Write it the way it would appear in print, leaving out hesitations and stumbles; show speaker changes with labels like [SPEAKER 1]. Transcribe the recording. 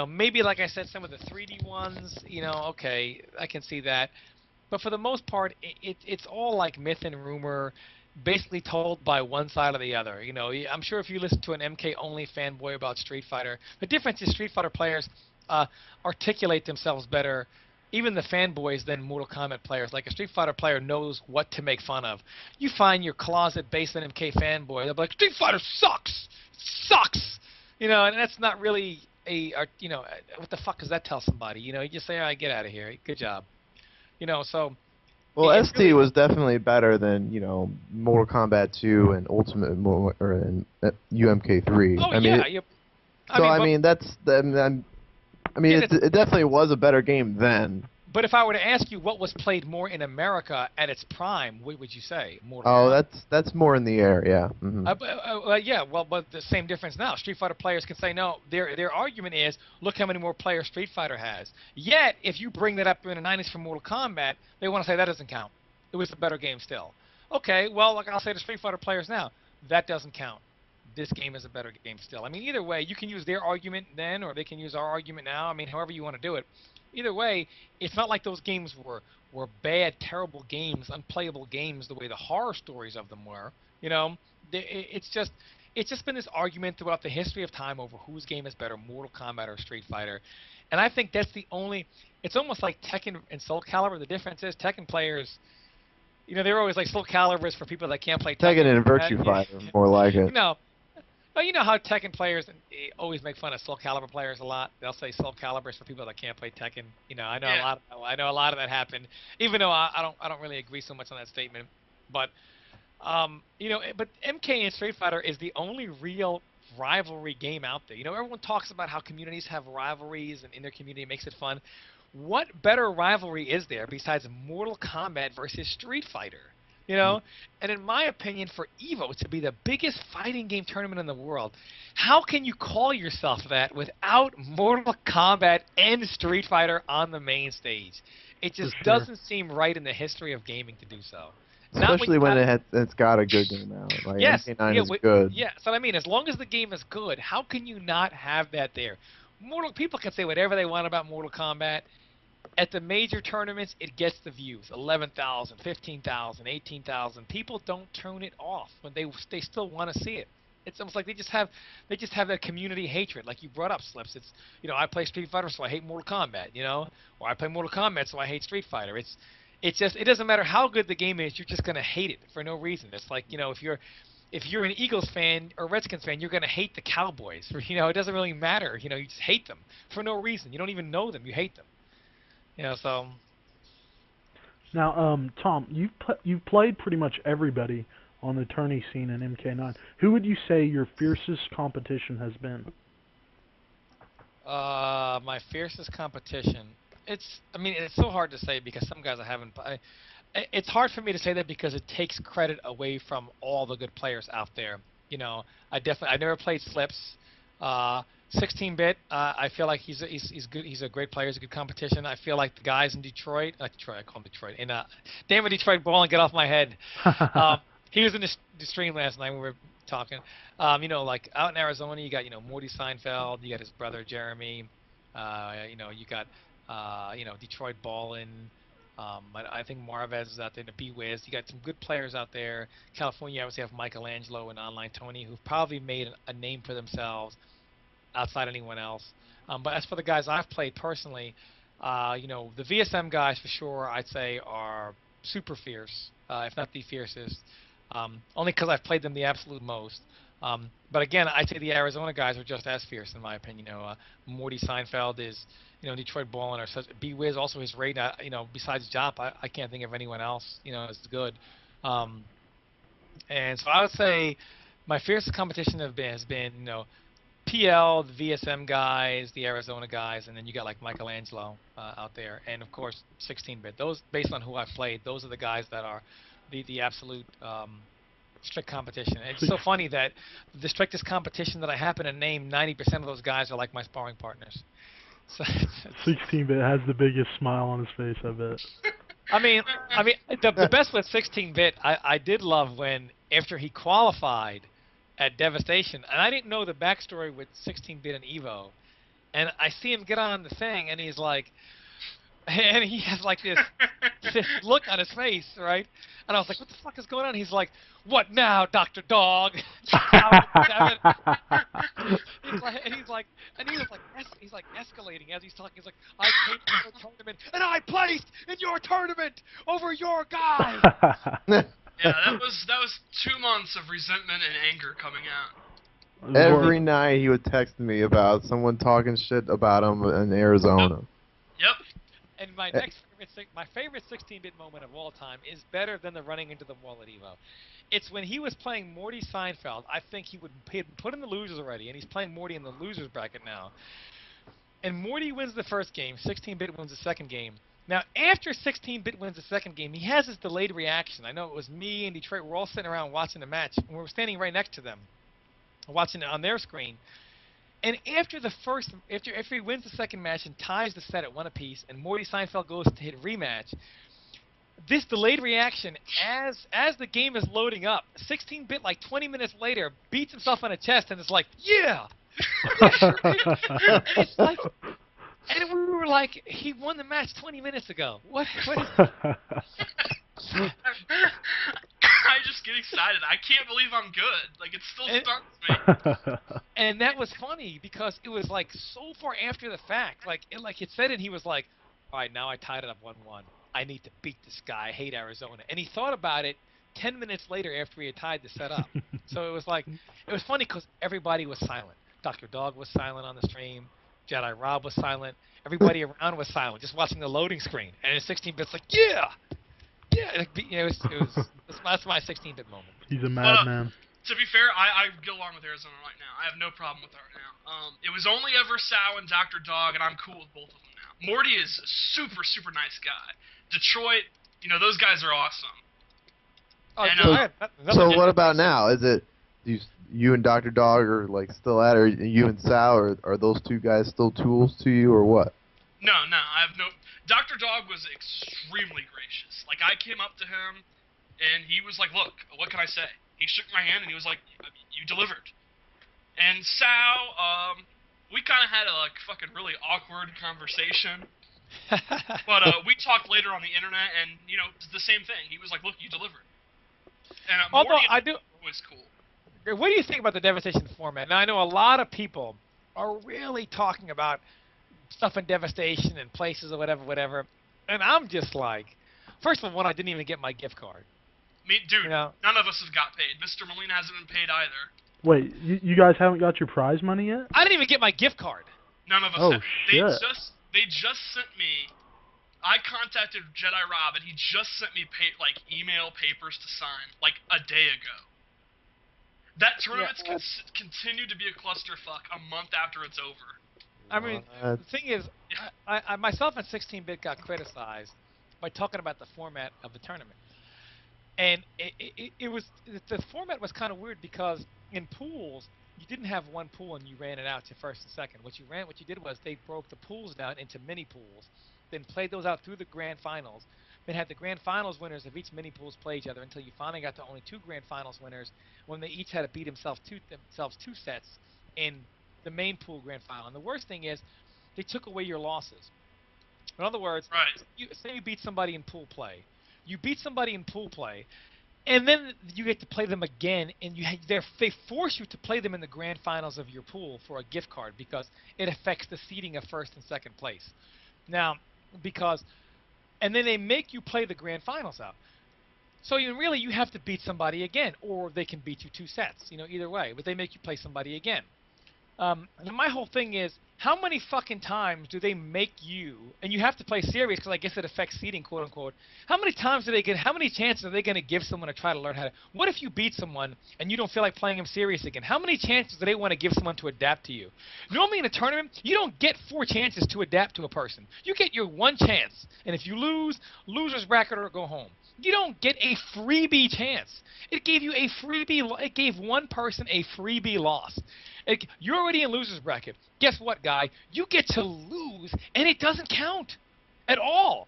[SPEAKER 1] Maybe like I said, some of the 3D ones, okay, I can see that. But for the most part, it's all like myth and rumor, basically told by one side or the other. I'm sure if you listen to an MK only fanboy about Street Fighter, the difference is Street Fighter players uh, articulate themselves better, even the fanboys, than Mortal Kombat players. Like a Street Fighter player knows what to make fun of. You find your closet basement MK fanboy, they'll be like, Street Fighter sucks, sucks. And that's not really what the fuck does that tell somebody? You just say, all right, get out of here, good job. So
[SPEAKER 2] Well,
[SPEAKER 1] it's
[SPEAKER 2] ST
[SPEAKER 1] really
[SPEAKER 2] was definitely better than Mortal Kombat 2 and or and UMK3.
[SPEAKER 1] oh
[SPEAKER 2] I mean,
[SPEAKER 1] yeah, you. I
[SPEAKER 2] so
[SPEAKER 1] mean,
[SPEAKER 2] I mean I mean
[SPEAKER 1] yeah,
[SPEAKER 2] it definitely was a better game then.
[SPEAKER 1] but if I were to ask you what was played more in America at its prime, what would you say? Mortal
[SPEAKER 2] Oh,
[SPEAKER 1] Kombat.
[SPEAKER 2] that's more in the air, yeah.
[SPEAKER 1] Yeah, well, but the same difference now. Street Fighter players can say no. Their argument is, look how many more players Street Fighter has. Yet, if you bring that up in the 90s for Mortal Kombat, they want to say that doesn't count. It was a better game still. Okay, well, like I'll say to Street Fighter players now, that doesn't count. This game is a better game still. I mean, either way, you can use their argument then, or they can use our argument now. I mean, however you want to do it. Either way, it's not like those games were bad, terrible games, unplayable games the way the horror stories of them were. You know, it's just been this argument throughout the history of time over whose game is better, Mortal Kombat or Street Fighter. And I think that's the only. It's almost like Tekken and Soul Calibur. The difference is Tekken players, they're always like Soul Calibur is for people that can't play
[SPEAKER 2] Tekken
[SPEAKER 1] Tekken.
[SPEAKER 2] and Virtue Fighter, more like
[SPEAKER 1] You
[SPEAKER 2] it.
[SPEAKER 1] know, well, you know how Tekken players always make fun of Soul Calibur players a lot. They'll say Soul Calibur is for people that can't play Tekken. I know a
[SPEAKER 3] Yeah.
[SPEAKER 1] lot. I know a lot of that happened, even though I don't really agree so much on that statement. But but MK and Street Fighter is the only real rivalry game out there. Everyone talks about how communities have rivalries and in their community it makes it fun. What better rivalry is there besides Mortal Kombat versus Street Fighter? And in my opinion, for Evo to be the biggest fighting game tournament in the world, how can you call yourself that without Mortal Kombat and Street Fighter on the main stage? It
[SPEAKER 4] For
[SPEAKER 1] just
[SPEAKER 4] sure.
[SPEAKER 1] doesn't seem right in the history of gaming to do so. Not when
[SPEAKER 2] Especially
[SPEAKER 1] you
[SPEAKER 2] when
[SPEAKER 1] have
[SPEAKER 2] it's got a good game out. Like
[SPEAKER 1] yes,
[SPEAKER 2] MK9
[SPEAKER 1] yeah,
[SPEAKER 2] is good.
[SPEAKER 1] yeah. So I mean, as long as the game is good, how can you not have that there? Mortal people can say whatever they want about Mortal Kombat. At the major tournaments, it gets the views 11,000, 15,000, 18,000. People don't turn it off when they still want to see it. It's almost like they just have that community hatred, like you brought up, Slips. It's I play Street Fighter, so I hate Mortal Kombat, or I play Mortal Kombat, so I hate Street Fighter. It doesn't matter how good the game is, you're just gonna hate it for no reason. It's like if you're an Eagles fan or Redskins fan, you're gonna hate the Cowboys. It doesn't really matter. You just hate them for no reason. You don't even know them. You hate them. So
[SPEAKER 4] Now, Tom, you've played pretty much everybody on the tourney scene in MK9. Who would you say your fiercest competition has been?
[SPEAKER 1] my fiercest competition. I mean, it's so hard to say because some guys I haven't. It's hard for me to say that because it takes credit away from all the good players out there. I never played Slips. 16-bit. I feel like he's good. He's a great player. He's a good competition. I feel like the guys in Detroit. Detroit. I call him Detroit. Damn it, Detroit ball and get off my head. He was in the stream last night when we were talking. Like out in Arizona, you got Morty Seinfeld. You got his brother Jeremy. You got Detroit Ballin. I think Marvez is out there, the B-Wiz. You got some good players out there. California, obviously, have Michelangelo and Online Tony, who've probably made a name for themselves outside anyone else. But as for the guys I've played personally, the VSM guys for sure, I'd say are super fierce, if not the fiercest. Only because I've played them the absolute most. But again, I'd say the Arizona guys are just as fierce in my opinion. Morty Seinfeld is, Detroit Ballin or such. B-Wiz also his rate. Besides Jop, I can't think of anyone else. Is good. And so I would say my fiercest competition has been PL, the VSM guys, the Arizona guys, and then you got like Michelangelo out there, and of course 16-bit. Those, based on who I've played, those are the guys that are the absolute strict competition. And it's so funny that the strictest competition that I happen to name, 90% of those guys are like my sparring partners. So
[SPEAKER 4] 16-bit has the biggest smile on his face, I bet.
[SPEAKER 1] the best with 16-bit, I did love when after he qualified at Devastation, and I didn't know the backstory with 16-bit and Evo, and I see him get on the thing, and he's like, and he has like this look on his face, right? And I was like, what the fuck is going on? He's like, what now, Dr. Dog? And he was like, he's like escalating as he's talking. He's like, I came to your tournament, and I placed in your tournament over your guy.
[SPEAKER 3] Yeah, that was 2 months of resentment and anger coming out.
[SPEAKER 2] Every night he would text me about someone talking shit about him in Arizona.
[SPEAKER 3] Yep.
[SPEAKER 1] And my favorite 16-bit moment of all time is better than the running into the wall at Evo. It's when he was playing Morty Seinfeld. I think he had put in the losers already, and he's playing Morty in the losers bracket now. And Morty wins the first game, 16-bit wins the second game. Now, after 16-bit wins the second game, he has this delayed reaction. I know it was me and Detroit. We're all sitting around watching the match, and we were standing right next to them, watching it on their screen. And after he wins the second match and ties the set at 1 apiece, and Morty Seinfeld goes to hit rematch, this delayed reaction, as the game is loading up, 16-bit, like 20 minutes later, beats himself on the chest and is like, yeah! And it's like, and we were like, he won the match 20 minutes ago. What is
[SPEAKER 3] I just get excited. I can't believe I'm good. Like, it still stuns me.
[SPEAKER 1] And that was funny because it was like so far after the fact. Like it said it, he was like, all right, now I tied it up 1-1. I need to beat this guy. I hate Arizona. And he thought about it 10 minutes later after he had tied the set up. So it was like, it was funny because everybody was silent. Dr. Dog was silent on the stream. Jedi Rob was silent. Everybody around was silent, just watching the loading screen. And in 16-bit's like, yeah! Yeah, that's my 16-bit moment.
[SPEAKER 4] He's a madman.
[SPEAKER 3] To be fair, I get along with Arizona right now. I have no problem with that right now. It was only ever Sal and Dr. Dog, and I'm cool with both of them now. Morty is a super, super nice guy. Detroit, those guys are awesome.
[SPEAKER 1] Oh,
[SPEAKER 3] And,
[SPEAKER 2] So what about now? Is it you and Dr. Dog are like still at it, or you and Sal, or are those two guys still tools to you, or what?
[SPEAKER 3] No, I have no... Dr. Dog was extremely gracious. Like, I came up to him, and he was like, look, what can I say? He shook my hand, and he was like, you delivered. And Sal, we kind of had a, like, fucking really awkward conversation. But we talked later on the internet, and, it's the same thing. He was like, look, you delivered. And
[SPEAKER 1] Although
[SPEAKER 3] Morty was cool.
[SPEAKER 1] What do you think about the Devastation format? Now, I know a lot of people are really talking about stuff in Devastation and places or whatever, and I'm just like, first of all, I didn't even get my gift card.
[SPEAKER 3] Dude, none of us have got paid. Mr. Molina hasn't been paid either.
[SPEAKER 4] Wait, you guys haven't got your prize money yet?
[SPEAKER 1] I didn't even get my gift card.
[SPEAKER 3] None of us have.
[SPEAKER 4] Shit.
[SPEAKER 3] They just sent me... I contacted Jedi Rob, and he just sent me email papers to sign, like, a day ago. That tournament's continued to be a clusterfuck a month after it's over.
[SPEAKER 1] I mean, the thing is, I myself and 16-bit got criticized by talking about the format of the tournament, and the format was kind of weird because in pools you didn't have one pool and you ran it out to first and second. What you did was they broke the pools down into mini pools, then played those out through the grand finals. Then had the grand finals winners of each mini pools play each other until you finally got to only 2 grand finals winners when they each had to beat themselves 2 sets in the main pool grand final. And the worst thing is they took away your losses. In other words, say you beat somebody in pool play. You beat somebody in pool play, and then you get to play them again, and they force you to play them in the grand finals of your pool for a gift card because it affects the seeding of first and second place. Now, and then they make you play the grand finals out. So really you have to beat somebody again, or they can beat you 2 sets, either way. But they make you play somebody again. And my whole thing is, how many fucking times do they make you, and you have to play serious because I guess it affects seeding, quote unquote. How many chances are they going to give someone to try to learn how to, what if you beat someone and you don't feel like playing them serious again? How many chances do they want to give someone to adapt to you? Normally in a tournament, you don't get 4 chances to adapt to a person. You get your 1 chance, and if you lose, loser's bracket or go home. You don't get a freebie chance. It gave you a freebie, it gave one person a freebie loss. You're already in loser's bracket. Guess what, guy? You get to lose, and it doesn't count at all.